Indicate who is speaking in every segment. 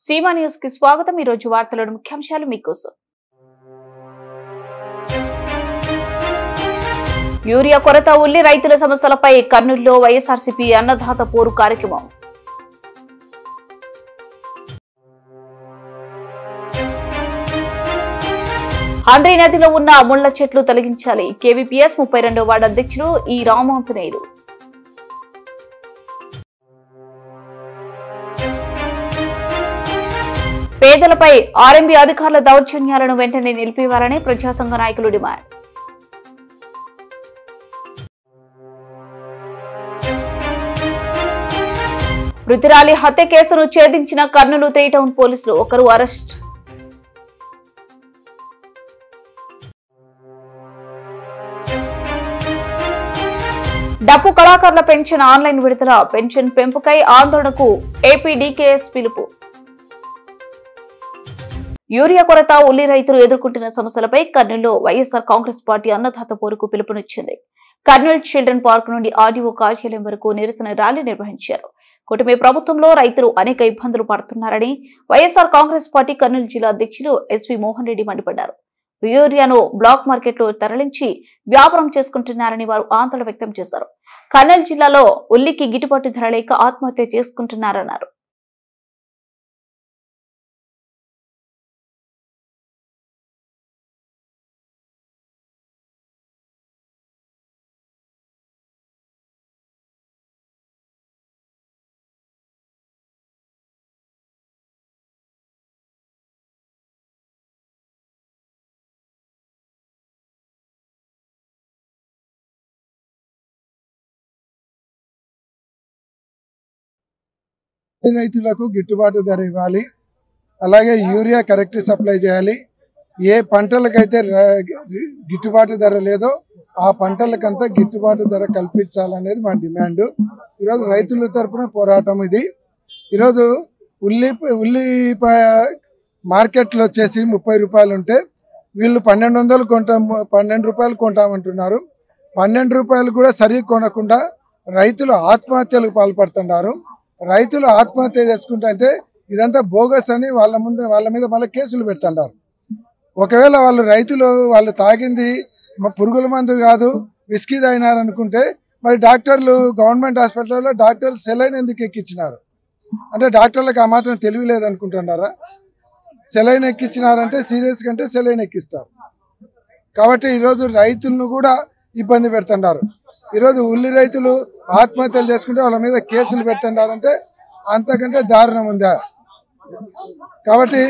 Speaker 1: Seema news కి స్వాగతం. ఈ రోజు వార్తలోని ముఖ్యాంశాలు మీకోసం. యూరియా కొరత, ఉల్లి రైతుల సమస్యలపై కర్నూలులో వైఎస్ఆర్సీపీ అన్నదాత పోరు కార్యక్రమం. హంద్రీ నదిలో ఉన్న ముళ్ల చెట్లు తొలగించాలి. కేవీపీఎస్ 32వ వార్డు అధ్యక్షులు ఈ రామాంజనేయులు. పేదలపై ఆర్ఎంబీ అధికారుల దౌర్జన్యాలను వెంటనే నిలిపివేయాలని ప్రజాసంఘ నాయకులు డిమాండ్. మృతురాలి హత్య కేసును ఛేదించిన కర్నూలు 3 టౌన్ పోలీసులు, ఒకరు అరెస్ట్. డప్పు కళాకారుల పెన్షన్ ఆన్లైన్ విడుదల, పెన్షన్ పెంపుకై ఆందోళనకు ఏపీడీకేఎస్ పిలుపు. యూరియా కొరత, ఉల్లి రైతులు ఎదుర్కొంటున్న సమస్యలపై కర్నూలులో వైఎస్ఆర్ కాంగ్రెస్ పార్టీ అన్నదాత పోరుకు పిలుపునిచ్చింది. కర్నూలు చిల్డ్రన్ పార్క్ నుండి ఆర్డీఓ కార్యాలయం వరకు నిరసన ర్యాలీ నిర్వహించారు. కూటమి ప్రభుత్వంలో రైతులు అనేక ఇబ్బందులు పడుతున్నారని వైఎస్ఆర్ కాంగ్రెస్ పార్టీ కర్నూలు జిల్లా అధ్యక్షులు ఎస్వి మోహన్ రెడ్డి మండిపడ్డారు. యూరియాను బ్లాక్ మార్కెట్లో తరలించి వ్యాపారం చేసుకుంటున్నారని వారు ఆందోళన వ్యక్తం చేశారు. కర్నూలు జిల్లాలో ఉల్లికి గిట్టుబాటు ధర లేక ఆత్మహత్య చేసుకుంటున్నారన్నారు.
Speaker 2: రైతులకు గిట్టుబాటు ధర ఇవ్వాలి, అలాగే యూరియా కరెక్ట్ సప్లై చేయాలి. ఏ పంటలకైతే గిట్టుబాటు ధర లేదో ఆ పంటలకంతా గిట్టుబాటు ధర కల్పించాలనేది మా డిమాండ్. ఈరోజు రైతుల తరపున పోరాటం ఇది. ఈరోజు ఉల్లిపాయ మార్కెట్లో వచ్చేసి 30 రూపాయలు ఉంటే వీళ్ళు 1200 రూపాయలు కొంటామంటున్నారు. 12 రూపాయలు కూడా సరిగ్గా కొనకుండా రైతులు ఆత్మహత్యలకు పాల్పడుతున్నారు. రైతులు ఆత్మహత్య చేసుకుంటే ఇదంతా బోగస్ అని వాళ్ళ మీద మళ్ళీ కేసులు పెడుతున్నారు. ఒకవేళ రైతులు తాగింది పురుగుల మందు కాదు, విస్కీ తాగినారనుకుంటే మరి డాక్టర్లు గవర్నమెంట్ హాస్పిటల్లో డాక్టర్లు సెలైన్ ఎందుకు ఎక్కించినారు? అంటే డాక్టర్లకు ఆ మాత్రం తెలివి లేదనుకుంటున్నారా? సెలైన్ ఎక్కించినారంటే సీరియస్ కంటే సెలైన్ ఎక్కిస్తారు. కాబట్టి ఈరోజు రైతులను కూడా ఇబ్బంది పెడుతున్నారు. ఈరోజు ఉల్లి రైతులు ఆత్మహత్యలు చేసుకుంటే వాళ్ళ మీద కేసులు పెడుతున్నారంటే అంతకంటే దారుణం ఉందా? కాబట్టి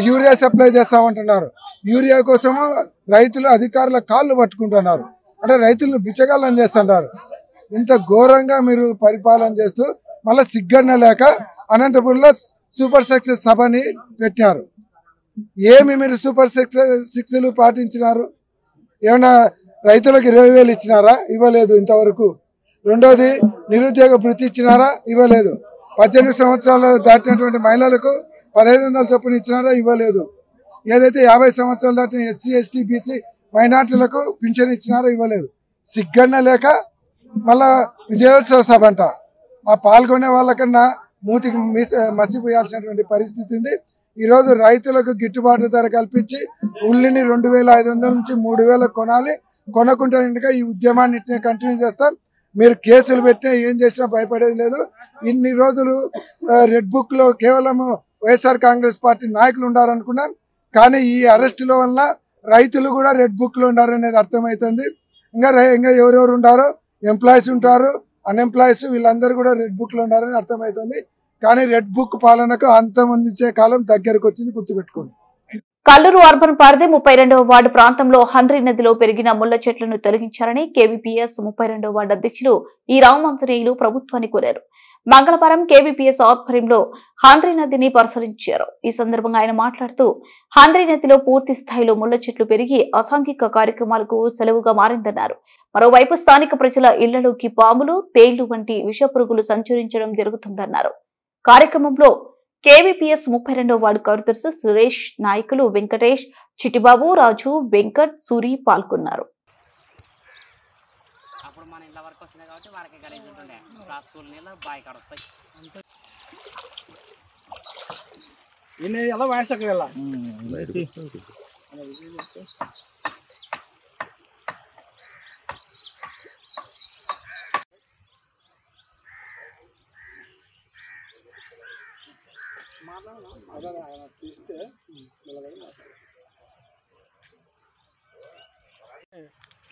Speaker 2: యూరియా సప్లై చేస్తామంటున్నారు. యూరియా కోసము రైతులు అధికారుల కాళ్ళు పట్టుకుంటున్నారు. అంటే రైతులను బిచ్చగాళ్ళని చేస్తున్నారు. ఇంత ఘోరంగా మీరు పరిపాలన చేస్తూ మళ్ళీ సిగ్గన్న లేక అనంతపురంలో సూపర్ సక్సెస్ సభని పెట్టినారు. ఏమి మీరు సూపర్ సిక్స్లు పాటించినారు? ఏమన్నా రైతులకు 20,000 ఇచ్చినారా? ఇవ్వలేదు ఇంతవరకు. రెండోది, నిరుద్యోగ భృతి ఇచ్చినారా? ఇవ్వలేదు. 18 సంవత్సరాలు దాటినటువంటి మహిళలకు 1500 చొప్పున ఇచ్చినారా? ఇవ్వలేదు. ఏదైతే 50 సంవత్సరాలు దాటిన ఎస్సీ, ఎస్టీ, బీసీ మైనార్టీలకు పింఛన్ ఇచ్చినారా? ఇవ్వలేదు. సిగ్గన్న లేక మళ్ళా విజయోత్సవ సభ అంట. ఆ పాల్గొనే వాళ్ళకన్నా మూతికి మసిపోయాల్సినటువంటి పరిస్థితి ఉంది. ఈరోజు రైతులకు గిట్టుబాటు ధర కల్పించి ఉల్లిని 2500 నుంచి 3000 కొనాలి. కొనకుండా ఈ ఉద్యమాన్ని కంటిన్యూ చేస్తాం. మీరు కేసులు పెట్టినా ఏం చేసినా భయపడేది లేదు. ఇన్ని రోజులు రెడ్ బుక్లో కేవలం వైఎస్ఆర్ కాంగ్రెస్ పార్టీ నాయకులు ఉండారనుకున్నాం. కానీ ఈ అరెస్టుల వల్ల రైతులు కూడా రెడ్ బుక్లో ఉండారనేది అర్థమవుతుంది. ఇంకా ఎవరెవరు ఉండారో, ఎంప్లాయీస్ ఉంటారు, అన్ఎంప్లాయీస్, వీళ్ళందరూ కూడా రెడ్ బుక్లో ఉండారని అర్థమవుతుంది. కానీ రెడ్ బుక్ పాలనకు అంతమొందించే కాలం దగ్గరకు వచ్చింది, గుర్తుపెట్టుకోండి.
Speaker 1: కల్లూరు అర్బన్ పరిధి 32వ వార్డు ప్రాంతంలో హంద్రీ నదిలో పెరిగిన ముళ్ల చెట్లను తొలగించాలని కేవీపీఎస్ 32వ వార్డు అధ్యక్షులు ఈ రామాంజనేయులు ప్రభుత్వాన్ని కోరారు. మంగళవారం కేవీపీఎస్ ఆధ్వర్యంలో హంద్రీ నదిని పరిశీలించారు. ఈ సందర్భంగా ఆయన మాట్లాడుతూ, హంద్రీ నదిలో పూర్తి స్థాయిలో ముళ్ల చెట్లు పెరిగి అసాంఘిక కార్యక్రమాలకు సెలవుగా మారిందన్నారు. మరోవైపు స్థానిక ప్రజల ఇళ్లలోకి పాములు, తేళ్లు వంటి విషపురుగులు సంచరించడం జరుగుతుందన్నారు. కార్యక్రమంలో కేవీపీఎస్ 32వ వార్డు కార్యదర్శి సురేష్, నాయకులు వెంకటేష్, చిట్టిబాబు, రాజు, వెంకట్, సూరి పాల్గొన్నారు.
Speaker 3: ಇನ್ನೇ ಎಲ್ಲ ವಾಯ್ಸಕ್ಕಿರಲ್ಲ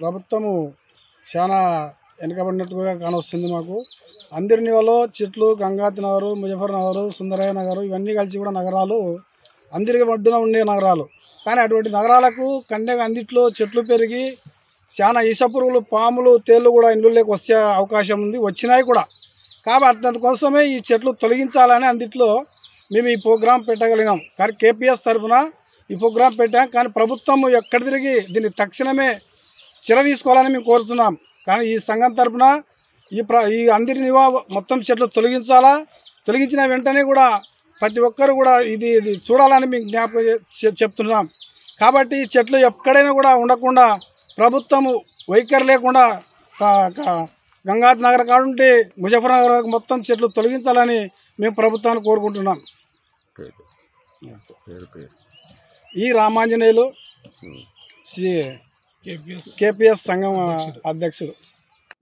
Speaker 3: ప్రభుత్వము చాలా వెనుకబడినట్టుగా కానొస్తుంది మాకు. అందరిలో చెట్లు గంగాతి నగరు, ముజఫర్ నగరు, సుందరయ్య నగరు ఇవన్నీ కలిసి కూడా నగరాలు అందరికి ఒడ్డున ఉండే నగరాలు. కానీ అటువంటి నగరాలకు కన్యగా అందిట్లో చెట్లు పెరిగి చాలా ఇసపురుగులు, పాములు, తేళ్ళు కూడా ఇండ్లలోకి వచ్చే అవకాశం ఉంది, వచ్చినాయి కూడా. కాబట్టి అందుకోసమే ఈ చెట్లు తొలగించాలని అందిట్లో మేము ఈ ప్రోగ్రాం పెట్టగలిగాం. కానీ కేపీఎస్ తరఫున ఈ ప్రోగ్రాం పెట్టాం. కానీ ప్రభుత్వం ఎక్కడ తిరిగి దీన్ని తక్షణమే చర్య తీసుకోవాలని మేము కోరుతున్నాం. కానీ ఈ సంఘం తరఫున ఈ అందరినీ మొత్తం చెట్లు తొలగించాలా, తొలగించిన వెంటనే కూడా ప్రతి ఒక్కరు కూడా ఇది చూడాలని మేము జ్ఞాపకం చెప్తున్నాం. కాబట్టి ఈ చెట్లు ఎక్కడైనా కూడా ఉండకుండా ప్రభుత్వము వైఖరి లేకుండా గంగాధర్ నగర్ కాడుంటే ముజఫర్ నగర్ మొత్తం చెట్లు తొలగించాలని మేము ప్రభుత్వాన్ని కోరుకుంటున్నాం. ఈ రామాంజనేయులు కేపీఎస్ సంఘం అధ్యక్షుడు.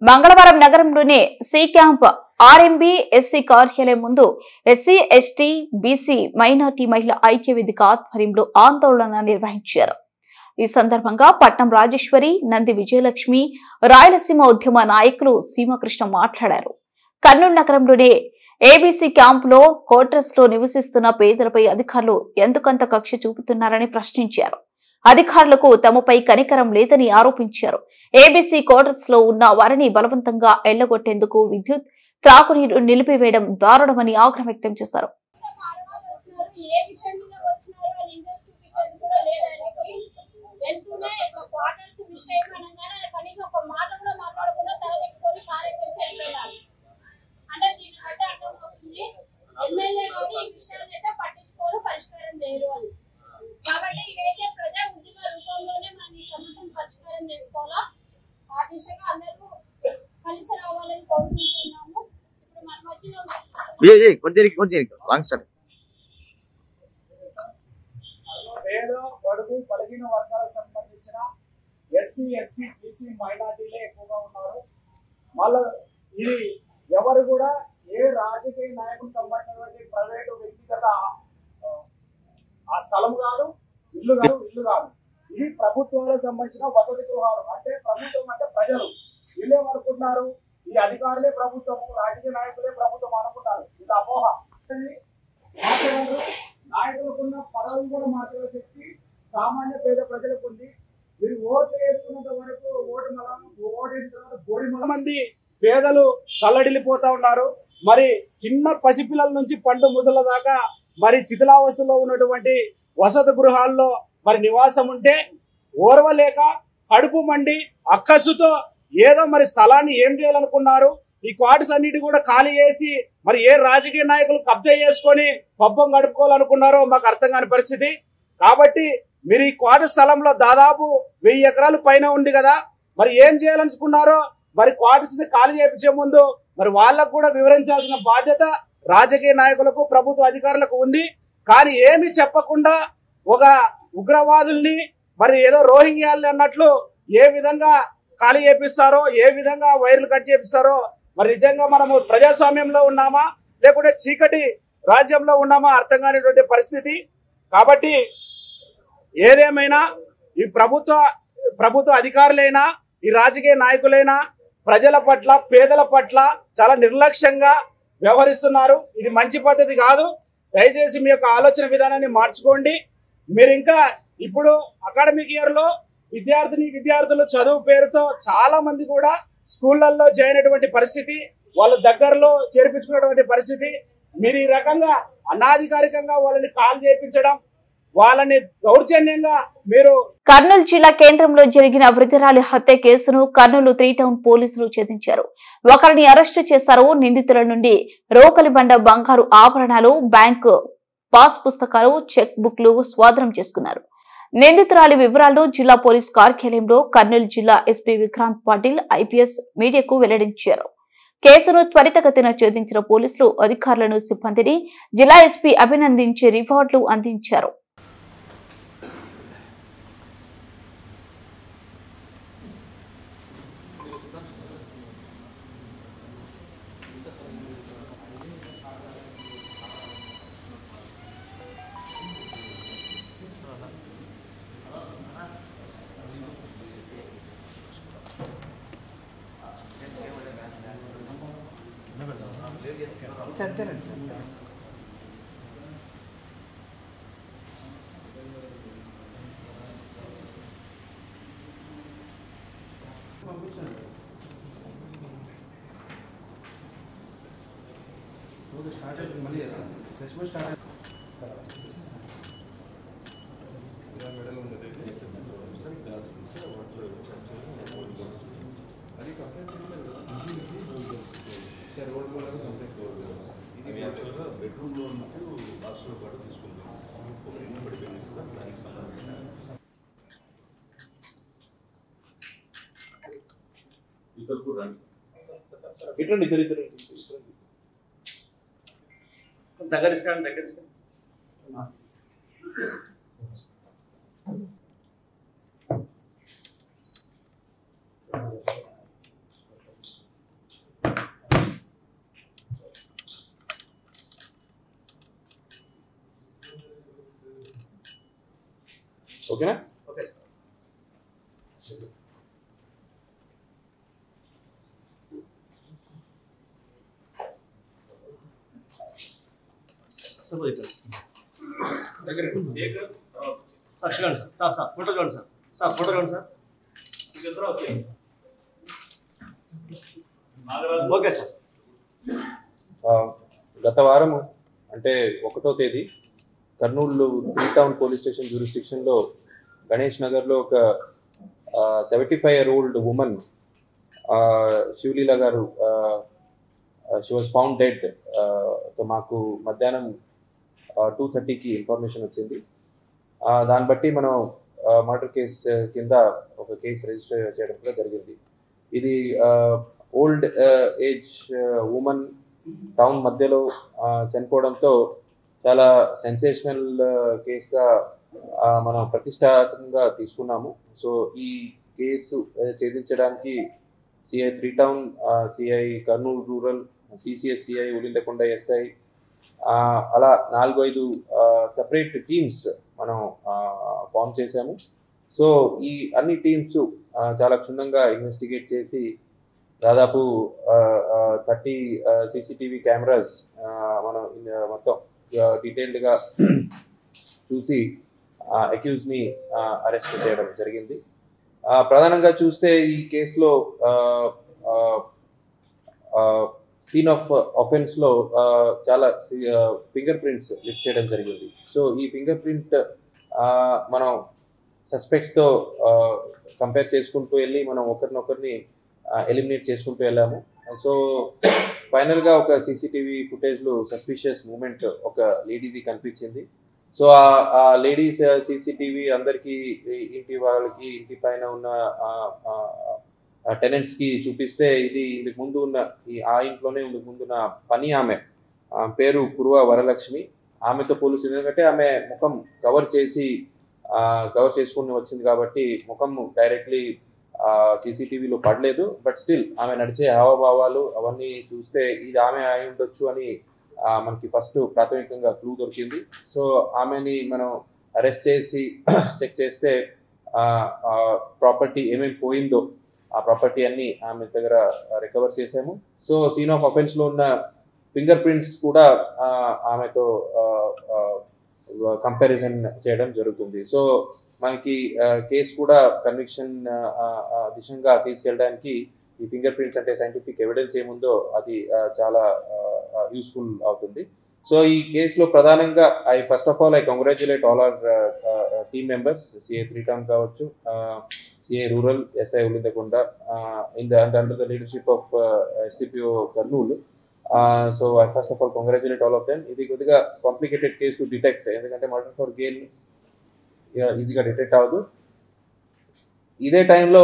Speaker 1: మంగళవారం నగరంలోని సి క్యాంప్ ఆర్ఎంబి ఎస్సీ కార్యాలయం ముందు ఎస్సీ ఎస్టీ బీసీ మైనార్టీ మహిళా ఐక్య వేదిక ఆధ్వర్యంలో ఆందోళన నిర్వహించారు. ఈ సందర్భంగా పట్నం రాజేశ్వరి, నంది విజయలక్ష్మి, రాయలసీమ ఉద్యమ నాయకులు సీమకృష్ణ మాట్లాడారు. కర్నూలు నగరంలోని ఏబీసీ క్యాంపులో క్వార్టర్స్ లో నివసిస్తున్న పేదలపై అధికారులు ఎందుకంత కక్ష చూపుతున్నారని ప్రశ్నించారు. అధికారులకు తమపై కనికరం లేదని ఆరోపించారు. ఏబీసీ క్వార్టర్స్ లో ఉన్న వారిని బలవంతంగా ఎళ్లగొట్టేందుకు విద్యుత్, త్రాగునీరు నిలిపివేయడం దారుణమని ఆగ్రహం వ్యక్తం చేశారు.
Speaker 4: కాబట్టి ఇదైతే ప్రజా ఉద్యమ రూపంలోనే మనం ఈ సమస్యను పరిష్కారం చేసుకోవాలా, ఆ దిశగా అందరూ కలిసి రావాలని కోరుకుంటున్నాము. ఇప్పుడు మన మధ్యలో
Speaker 3: పేద, బడుగు, బలహీన వర్గాలకు సంబంధించిన ఎస్సీ, ఎస్టీ, బీసీ మైనార్టీలే ఎక్కువగా ఉన్నారు. మళ్ళీ ఇది ఎవరు కూడా ఏ రాజకీయ నాయకులకు సంబంధించినటువంటి ప్రైవేటు వ్యక్తిగత ఆ స్థలం కాదు, ఇల్లు కాదు. ఇది ప్రభుత్వాలకు సంబంధించిన వసతి గృహాలు. అంటే ప్రభుత్వం అంటే ప్రజలు. వీళ్ళేమనుకుంటున్నారు, ఈ అధికారులే ప్రభుత్వము, రాజకీయ నాయకులే ప్రభుత్వం అనుకుంటారు. ఇది అపోహ. నాయకులకున్న పదవులు కూడా మార్చగల శక్తి సామాన్య పేద ప్రజలకు ఉంది. మీరు ఓట్లు వేసుకున్నంత వరకు ఓటేసిన తర్వాత కోడి మంది పేదలు కల్లడిల్లిపోతా ఉన్నారు. మరి చిన్న పసిపిల్లల నుంచి పండు ముసల దాకా మరి శిథిలావస్థలో ఉన్నటువంటి వసతి గృహాల్లో మరి నివాసం ఉంటే ఓర్వలేక కడుపు మండి అక్కసుతో ఏదో మరి స్థలాన్ని ఏం చేయాలనుకున్నారు. ఈ క్వార్టర్స్ అన్నిటి కూడా ఖాళీ చేసి మరి ఏ రాజకీయ నాయకులు కబ్జా చేసుకొని పబ్బం గడుపుకోవాలనుకున్నారో మాకు అర్థం కాని పరిస్థితి. కాబట్టి మీరు ఈ క్వార్టర్ స్థలంలో దాదాపు 1000 ఎకరాలు పైన ఉంది కదా, మరి ఏం చేయాలనుకున్నారో మరి క్వార్టర్స్ ని ఖాళీ చేయించే ముందు మరి వాళ్ళకు కూడా వివరించాల్సిన బాధ్యత రాజకీయ నాయకులకు, ప్రభుత్వ అధికారులకు ఉంది. కానీ ఏమి చెప్పకుండా ఒక ఉగ్రవాదుల్ని మరి ఏదో రోహింగ్యాలు అన్నట్లు ఏ విధంగా ఖాళీ చేపిస్తారో, ఏ విధంగా వైర్లు కట్ చేపిస్తారో, మరి నిజంగా మనము ప్రజాస్వామ్యంలో ఉన్నామా లేకుంటే చీకటి రాజ్యంలో ఉన్నామా అర్థం కానిటువంటి పరిస్థితి. కాబట్టి ఏదేమైనా ఈ ప్రభుత్వ అధికారులైనా, ఈ రాజకీయ నాయకులైనా ప్రజల పట్ల, పేదల పట్ల చాలా నిర్లక్ష్యంగా వ్యవహరిస్తున్నారు. ఇది మంచి పద్ధతి కాదు. దయచేసి మీ యొక్క ఆలోచన విధానాన్ని మార్చుకోండి. మీరు ఇంకా ఇప్పుడు అకాడమిక్ ఇయర్ లో విద్యార్థులు చదువు పేరుతో చాలా మంది కూడా స్కూళ్లలో జాయిన్ అయినటువంటి పరిస్థితి, వాళ్ళ దగ్గరలో చేర్పించుకున్నటువంటి పరిస్థితి. మీరు ఈ రకంగా అనాధికారికంగా వాళ్ళని కాల్ చేయించడం, వాళ్ళని దౌర్జన్యంగా మీరు.
Speaker 1: కర్నూలు జిల్లా కేంద్రంలో జరిగిన వృద్ధురాలి హత్య కేసును కర్నూలు 3 టౌన్ పోలీసులు ఛేదించారు. ఒకరిని అరెస్టు చేశారు. నిందితుల నుండి రోకలి బండ, బంగారు ఆభరణాలు, బ్యాంకు పాస్ పుస్తకాలు, చెక్ బుక్లు స్వాధీనం చేసుకున్నారు. నిందితురాలి వివరాలు జిల్లా పోలీస్ కార్యాలయంలో కర్నూలు జిల్లా ఎస్పీ విక్రాంత్ పాటిల్ ఐపీఎస్ మీడియాకు వెల్లడించారు. కేసును త్వరితగతిన ఛేదించిన పోలీసులు అధికారులను సిబ్బందిని జిల్లా ఎస్పీ అభినందించి రివార్డులు అందించారు.
Speaker 5: ఓకేనా? గత వారము అంటే 1వ తేదీ కర్నూలు 3 టౌన్ పోలీస్ స్టేషన్ జ్యూరిస్డిక్షన్లో గణేష్ నగర్లో ఒక 75-year-old woman Sivaleela garu she was found dead. So మాకు మధ్యాహ్నం 2:30కి ఇన్ఫర్మేషన్ వచ్చింది. దాన్ని బట్టి మనం మర్డర్ కేసు కింద ఒక కేసు రిజిస్టర్ చేయడం కూడా జరిగింది. ఇది ఓల్డ్ ఏజ్ ఉమెన్ టౌన్ మధ్యలో చనిపోవడంతో చాలా సెన్సేషనల్ కేసుగా మనం ప్రతిష్టాత్మకంగా తీసుకున్నాము. సో ఈ కేసు ఛేదించడానికి CI 3 town, CI Kurnool rural, CCS CI Ulindakonda SI అలా 4-5 సెపరేట్ టీమ్స్ మనం ఫామ్ చేశాము. సో ఈ అన్ని టీమ్స్ చాలా క్షుణ్ణంగా ఇన్వెస్టిగేట్ చేసి దాదాపు 30 CCTV కెమెరాస్ మనం మొత్తం డీటెయిల్డ్గా చూసి అక్యూజ్ని అరెస్ట్ చేయడం జరిగింది. ప్రధానంగా చూస్తే ఈ కేసులో సీన్ ఆఫ్ ఆఫెన్స్లో చాలా ఫింగర్ ప్రింట్స్ లిఫ్ట్ చేయడం జరిగింది. సో ఈ ఫింగర్ ప్రింట్ మనం సస్పెక్ట్స్తో కంపేర్ చేసుకుంటూ వెళ్ళి మనం ఒకరినొకరిని ఎలిమినేట్ చేసుకుంటూ వెళ్ళాము. సో ఫైనల్గా ఒక CCTV ఫుటేజ్లో సస్పిషియస్ మూమెంట్ ఒక లేడీది కనిపించింది. సో ఆ లేడీస్ CCTV అందరికీ ఇంటి వాళ్ళకి ఇంటి పైన ఉన్న టెనెంట్స్కి చూపిస్తే ఇది ఇందుకు ముందు ఉన్న ఆ ఇంట్లోనే ఇందుకు ముందున్న పని ఆమె పేరు కురువ వరలక్ష్మి. ఆమెతో పోలీసు ఎందుకంటే ఆమె ముఖం కవర్ చేసుకుని వచ్చింది కాబట్టి ముఖం డైరెక్ట్లీ CCTVలో పడలేదు. బట్ స్టిల్ ఆమె నడిచే హావభావాలు అవన్నీ చూస్తే ఇది ఆమె అయి ఉండొచ్చు అని మనకి ఫస్ట్ ప్రాథమికంగా క్లూ దొరికింది. సో ఆమెని మనం అరెస్ట్ చేసి చెక్ చేస్తే ప్రాపర్టీ ఏమేమి పోయిందో ఆ ప్రాపర్టీ అన్ని ఆమె దగ్గర రికవర్ చేసాము. సో సీన్ ఆఫ్ అఫెన్స్లో ఉన్న ఫింగర్ ప్రింట్స్ కూడా ఆమెతో కంపారిజన్ చేయడం జరుగుతుంది. సో మనకి కేసు కూడా కన్విక్షన్ దిశగా తీసుకెళ్ళడానికి ఈ ఫింగర్ ప్రింట్స్ అంటే సైంటిఫిక్ ఎవిడెన్స్ ఏముందో అది చాలా యూస్ఫుల్ అవుతుంది. సో ఈ కేసులో ప్రధానంగా first of all I congratulate all our team members, CI 3 town కావచ్చు, CI rural, SI Ulindakonda under the leadership of SDPO Kurnool. So I first of all congratulate all of them. ఇది కొద్దిగా కాంప్లికేటెడ్ కేసు టు డిటెక్ట్, ఎందుకంటే murder for gain ఈజీగా detect అవ్వదు. ఇదే టైంలో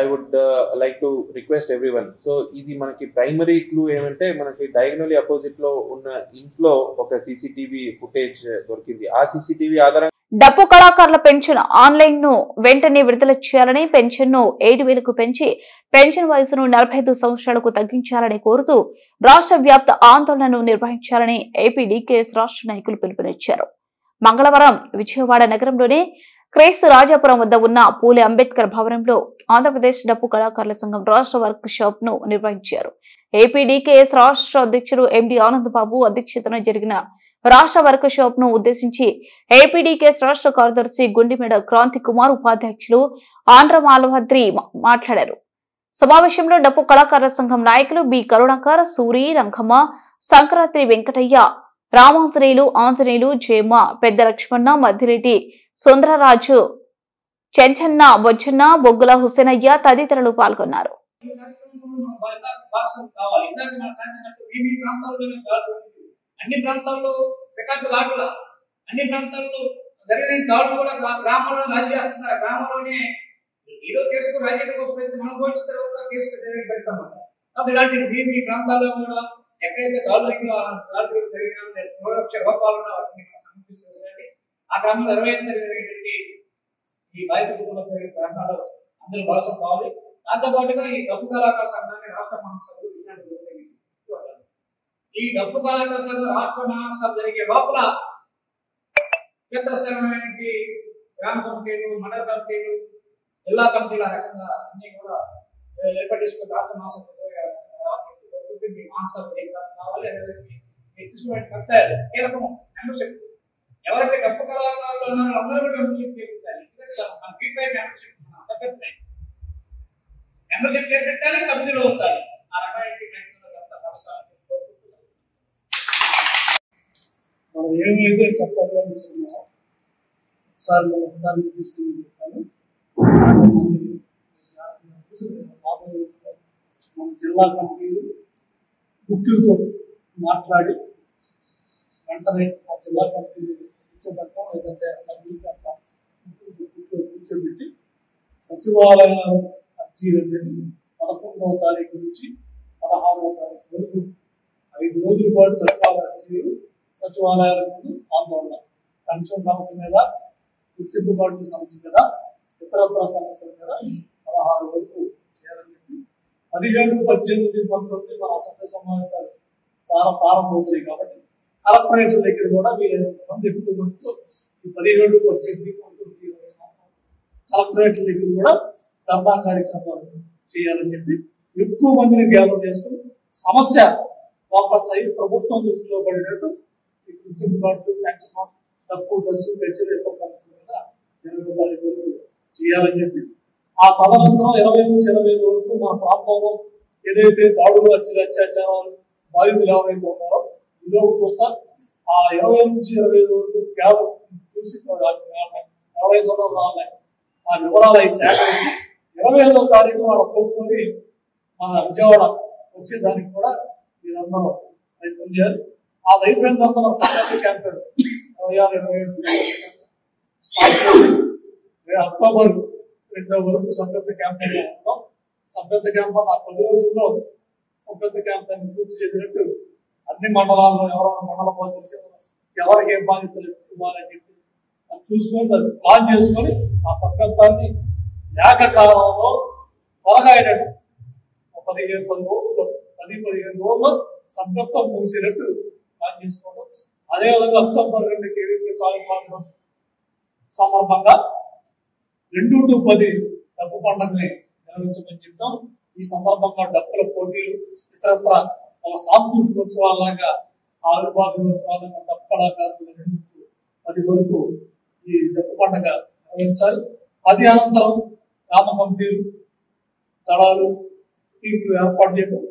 Speaker 5: I would like to request everyone. So ఇది మనకి primary clue ఏమంటే మనకి డయాగనలీ అపోజిట్ లో ఉన్న ఇంట్లో ఒక సీసీటీవీ ఫుటేజ్ దొరికింది. ఆ సీసీటీవీ ఆధారంగా
Speaker 1: డప్పు కళాకారుల పెన్షన్ ఆన్లైన్ ను వెంటనే విడుదల చేయాలని, పెన్షన్ ను 7,000కు పెంచి పెన్షన్ వయసును 45 సంవత్సరాలకు తగ్గించాలని కోరుతూ రాష్ట్ర వ్యాప్త ఆందోళనను నిర్వహించాలని ఏపీడీకేఎస్ రాష్ట్ర నాయకులు పిలుపునిచ్చారు. మంగళవారం విజయవాడ నగరంలోని క్రైస్తు రాజాపురం వద్ద ఉన్న పూలే అంబేద్కర్ భవనంలో ఆంధ్రప్రదేశ్ డప్పు కళాకారుల సంఘం రాష్ట్ర వర్క్ షాప్ ను నిర్వహించారు. ఏపీడీకేఎస్ రాష్ట్ర అధ్యక్షుడు ఎండి ఆనంద్ బాబు అధ్యక్షతన జరిగిన రాష్ట్ర వర్క్ షాప్ ను ఉద్దేశించి ఏపీడీకేఎస్ రాష్ట్ర కార్యదర్శి గుండిమెడ క్రాంతి కుమార్, ఉపాధ్యక్షులు ఆంధ్ర మాలభద్రి మాట్లాడారు. సమావేశంలో డప్పు కళాకారుల సంఘం నాయకులు బి కరుణాకర్, సూరి, రంగమ్మ, సంక్రాంతి వెంకటయ్య, రామాంజనేయులు, ఆంజనేయులు, జయమ్మ, పెద్ద లక్ష్మణ, మధ్యరెడ్డి, సుందరరాజు, చెంచన్న, బొజ్జన్న, బొగ్గుల హుసేనయ్య తదితరులు పాల్గొన్నారు.
Speaker 3: అన్ని ప్రాంతాల్లో రికార్డు దాటుల అన్ని ప్రాంతాల్లో జరిగిన దాడులు కూడా గ్రామాల్లో రాజీ చేస్తున్నారు. గ్రామంలోనే ఏదో కేసుకు రాజకీయ కోసం అయితే మనం పోయిన తర్వాత కేసు పెడతామంట. కాబట్టి ఇలాంటి మీ ప్రాంతాల్లో కూడా ఎక్కడైతే దాడులు జరిగిన లోపాలను వాటిని సమీపిస్తుంది. ఆ గ్రామంలో 25 జరిగినటువంటి ఈ బాధిత కుటుంబం జరిగిన ప్రాంతాల్లో అందరూ భాగస్వామ్యం కావాలి. దాంతో పాటుగా ఈ డప్పు కళాకార సంఘాన్ని రాష్ట్ర మహాసభలు ఈ డప్పు కళాకార సంఘం రాష్ట్ర మహాసభ జరిగే లోపల క్షేత్రస్థాయిమైనటువంటి గ్రామ కమిటీలు, మండల కమిటీలు, జిల్లా కమిటీల రకంగా అన్ని కూడా ఏర్పాటు చేసుకుని రాష్ట్ర మహాసభ కావాలి. కీలకం మెంబర్షిప్ ఎవరైతే డప్పు కళాకారులు ఉన్నారో అందరూ కూడా మెంబర్షిప్ చేయించాలి. మన ఫీడ్బ్యాక్ మెంబర్షిప్ చేయించాలి, కమిటీలో ఉంచాలి. ఆ రకమైన మనం ఏమైతే చట్టాలు తీసుకున్నామో ఒకసారి చూపిస్తుంది చెప్తాను. మన జిల్లా కమిటీలు ముఖ్యులతో మాట్లాడి వెంటనే ఆ జిల్లా కమిటీలు కూర్చోబెట్టడం, లేదంటే కూర్చోబెట్టి సచివాలయ అర్జీలు 11వ తారీఖు నుంచి 16వ తారీఖు వరకు 5 రోజుల పాటు సచివాలయ అర్జీలు, సచివాలయాల ముందు ఆందోళన, పెన్షన్ సమస్య మీద, గుర్తింపు కార్డుల సమస్య మీద, ఇతరత్ర సమస్యల మీద 16 వరకు చేయాలని చెప్పి 17, 18, 19 మన అసెంబ్లీ సమావేశాలు చాలా ప్రారంభమవుతాయి. కాబట్టి కలెక్టరేట్ల దగ్గర కూడా వీలైనంత మంది ఎక్కువ మందితో ఈ 17, 18, 19 కలెక్టరేట్ల దగ్గర కూడా ధర్నా కార్యక్రమాలు చేయాలని చెప్పి ఎక్కువ మందిని గ్యాదర్ చేస్తూ సమస్య ఫోకస్ అయ్యి ప్రభుత్వం దృష్టిలో పడినట్టు ఈ గుర్తింపు కార్డు, పెన్షన్, డప్పు, బస్సు, పెన్షన్ ఇతర సమస్యల మీద 20వ తారీఖు వరకు చేయాలని చెప్పి ఆ తదనంతరం 20 నుంచి 25 వరకు మన ప్రాంతంలో ఏదైతే దాడులు, అత్యాచారాలు బాధితులు ఎవరైతే ఉన్నారో ఈలోపు చూస్తా ఆ 20 నుంచి 25 వరకు కేవలం చూసి 25 ఉన్నాయి ఆ వివరాలు అవి సేకరించి 25వ తారీఖు వాళ్ళ కోరుకొని మన విజయవాడ వచ్చే దానికి కూడా మీరందరూ ప్రయత్నం చేయాలి. ఆ అయిపోయిన తర్వాత మన సంక్రాంతి క్యాంపెయిన్ 26, 27 స్టార్ట్ చేసి అక్టోబర్ 2 వరకు సంక్రాంతి క్యాంపెయిన్ ఉంటాం. సంక్రాంతి క్యాంపెయిన్ ఆ 10 రోజుల్లో సంక్రాంతి క్యాంపెయిన్ పూర్తి చేసినట్టు అన్ని మండలాల్లో ఎవరైనా మండల బాధ్యతలు ఎవరికి ఏం బాధ్యతలు ఇవ్వాలని చెప్పి అది చూసుకొని అది ప్లాన్ చేసుకొని ఆ సంక్రాంతాన్ని ఏకకాలంలో త్వరగా అయినట్టు 15 రోజుల్లో 10-15 రోజుల్లో సంక్రాంతం ముగిసినట్టు ప్లాన్ చేసుకోవడం. అదేవిధంగా అక్టోబర్ 2 కేవీపీ సాగు సందర్భంగా 2 to 10 డప్పు పండుగని నిర్వహించమని చెప్తాం. ఈ సందర్భంగా డప్పుల పోటీలు, ఇతరత్ర ఒక సాంస్కృతిక ఉత్సవాలాగా ఆవిర్భావ దినోత్సవాలుగా డప్పు కళాకారులు 10 వరకు ఈ డప్పు పండుగ నిర్వహించాలి. 10 అనంతరం గ్రామ కమిటీలు, దళాలు, టీంలు ఏర్పాటు చేయడం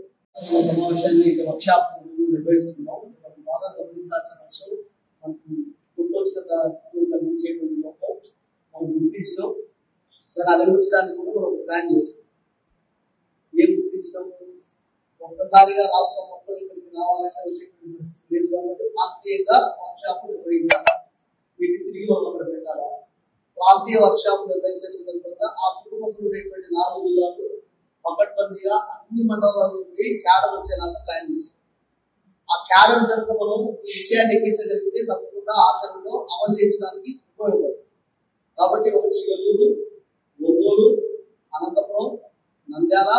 Speaker 6: సమావేశాన్ని వర్క్షాప్ నిర్వహిస్తున్నాం. బాగా గమనించాల్సిన అంశం మనకు మనం గుర్తించడం, దాన్ని అధిగమించడానికి కూడా మనం ప్లాన్ చేస్తున్నాం. ఏం గుర్తించడం, ఒక్కసారిగా రాష్ట్రం మొత్తం ఇక్కడికి రావాలంటే వచ్చేటువంటి పరిస్థితి లేదు కాబట్టి ప్రాంతీయంగా వర్క్షాప్ నిర్వహించాలి. వీటిని తిరిగి మనం అక్కడ పెట్టాలా, ప్రాంతీయ వర్క్షాప్ నిర్వహించే సందర్భంగా ఆ చుట్టుపక్కల ఉండేటువంటి 4 జిల్లాలు పకడ్బందీగా అన్ని మండలాల నుండి క్యాడర్ వచ్చేలాగా ప్లాన్ చేశాం. ఆ క్యాడర్ కనుక మనం ఈ విషయాన్ని ఎక్కించగలిగితే తప్పకుండా ఆచరణలో అమలు చేయించడానికి ఉపయోగపడుతుంది. కాబట్టి ఒకటి ఏలూరు, ఒంగోలు, అనంతపురం, నంద్యాల,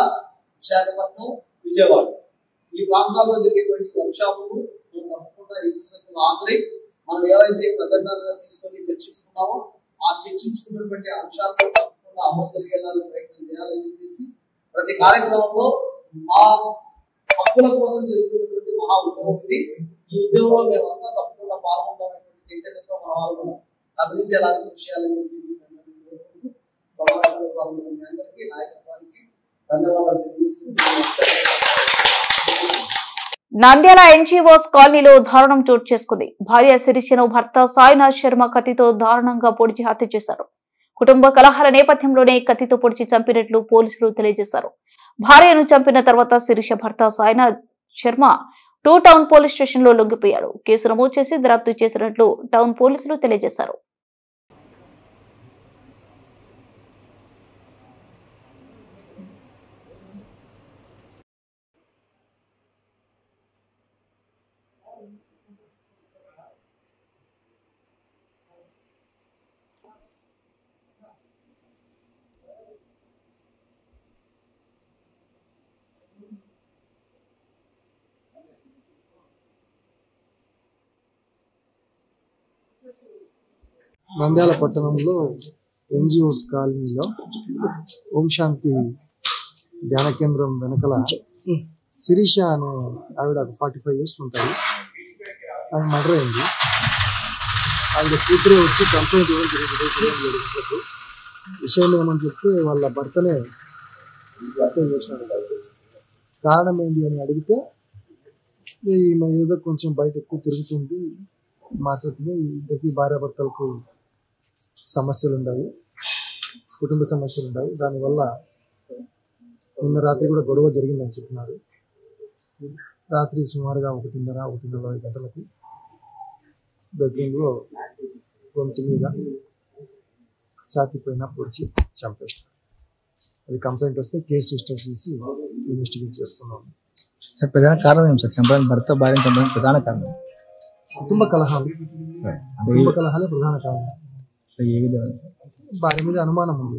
Speaker 6: విశాఖపట్నం, విజయవాడ ఈ ప్రాంతాల్లో జరిగేటువంటి వర్క్షాపులు మనం తప్పకుండా హాజరై మనం ఏవైతే ప్రజెంటర్గా తీసుకొని చర్చించుకున్నామో ఆ చర్చించుకున్నటువంటి అంశాలను తప్పకుండా అమలు జరిగేలాగా ప్రయత్నం చేయాలని చెప్పేసి ప్రతి కార్యక్రమంలో మా హక్కుల కోసం జరుగుతున్నటువంటి మహా ఉద్యమం ఇది. ఈ ఉద్యమంలో మేమంతా తప్పకుండా పాల్గొంటామనేటువంటి చైతన్యంతో మన వాళ్ళు కదిలించేలాంటి విషయాలని చెప్పేసి సమావేశంలో పాల్గొన్న మీ అందరికీ నాయకత్వానికి ధన్యవాదాలు తెలియజేస్తున్నాను.
Speaker 1: నంద్యాల ఎన్జీఓస్ కాలనీలో దారుణం చోటు చేసుకుంది. భార్య శిరీషను భర్త సాయినాథ్ శర్మ కత్తితో దారుణంగా పొడిచి హత్య చేశారు. కుటుంబ కలహాల నేపథ్యంలోనే కత్తితో పొడిచి చంపినట్లు పోలీసులు తెలియజేశారు. భార్యను చంపిన తర్వాత శిరీష భర్త Sainath Sharma 2 town police station లో లొంగిపోయాడు. కేసు నమోదు చేసి దర్యాప్తు చేసినట్లు టౌన్ పోలీసులు తెలియజేశారు.
Speaker 2: నంద్యాల పట్టణంలో ఎన్జిఓస్ కాలనీలో ఓం శాంతి ధ్యాన కేంద్రం వెనకల శిరీష అనే ఆవిడ 45 years ఉంటాయి. ఆమె మర్డర్ అయింది. ఆవిడ కూతురే వచ్చి కంప్లైంట్ ఇవ్వడం జరిగింది. విషయం ఏమని చెప్తే వాళ్ళ భర్తనే హత్య చేసినట్టు. కారణం ఏంటి అని అడిగితే ఏదో కొంచెం బయట ఎక్కువ తిరుగుతుంది, మాట్లాడుతుంది, ఇద్దరికి భార్యాభర్తలకు సమస్యలు ఉన్నాయి, కుటుంబ సమస్యలు ఉన్నాయి, దానివల్ల నిన్న రాత్రి కూడా గొడవ జరిగిందని చెప్పినారు. రాత్రి సుమారుగా 1:30 గంటలకు బెడ్రూమ్లో గొంతు మీద ఛాతీ పైన పొడిచి చంపేస్తారు. అది కంప్లైంట్ వస్తే కేసు రిజిస్టర్ చేసి ఇన్వెస్టిగేట్ చేస్తున్నాము.
Speaker 7: సార్ ప్రధాన కారణం ఏం సార్? చంపడానికి భర్త భార్యను చంపడానికి ప్రధాన కారణం
Speaker 2: కుటుంబ కలహాలు. కుటుంబ కలహాలే ప్రధాన కారణం.
Speaker 7: ఏ విధంగా?
Speaker 2: భార్య మీద అనుమానం ఉంది.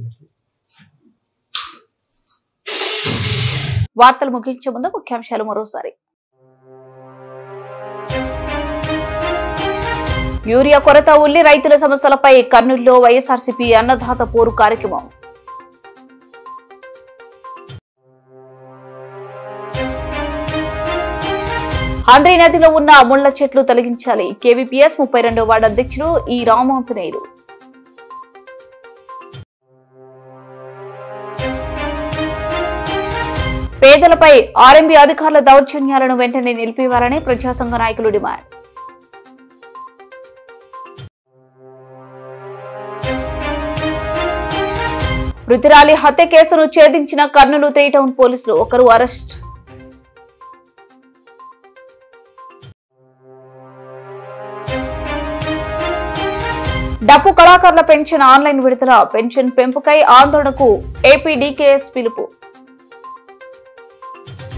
Speaker 1: వార్తలు ముగించే ముందు ముఖ్యాంశాలు మరోసారి. యూరియా కొరత, ఉల్లి రైతుల సమస్యలపై కర్నూలులో వైఎస్ఆర్సీపీ అన్నదాత పోరు కార్యక్రమం. హంద్రీ నదిలో ఉన్న ముళ్ల చెట్లు తొలగించాలి. కేవీపీఎస్ 32వ వార్డు అధ్యక్షులు ఈ రామాంజనేయులు. పేదలపై ఆర్ఎంబీ అధికారుల దౌర్జన్యాలను వెంటనే నిలిపివేయాలని ప్రజాసంఘ నాయకులు డిమాండ్. మృతురాలి హత్య కేసును ఛేదించిన కర్నూలు 3 టౌన్ పోలీసులు, ఒకరు అరెస్ట్. డప్పు కళాకారుల పెన్షన్ ఆన్లైన్ విడుదల, పెన్షన్ పెంపుకై ఆందోళనకు ఏపీ డీకేఎస్ పిలుపు.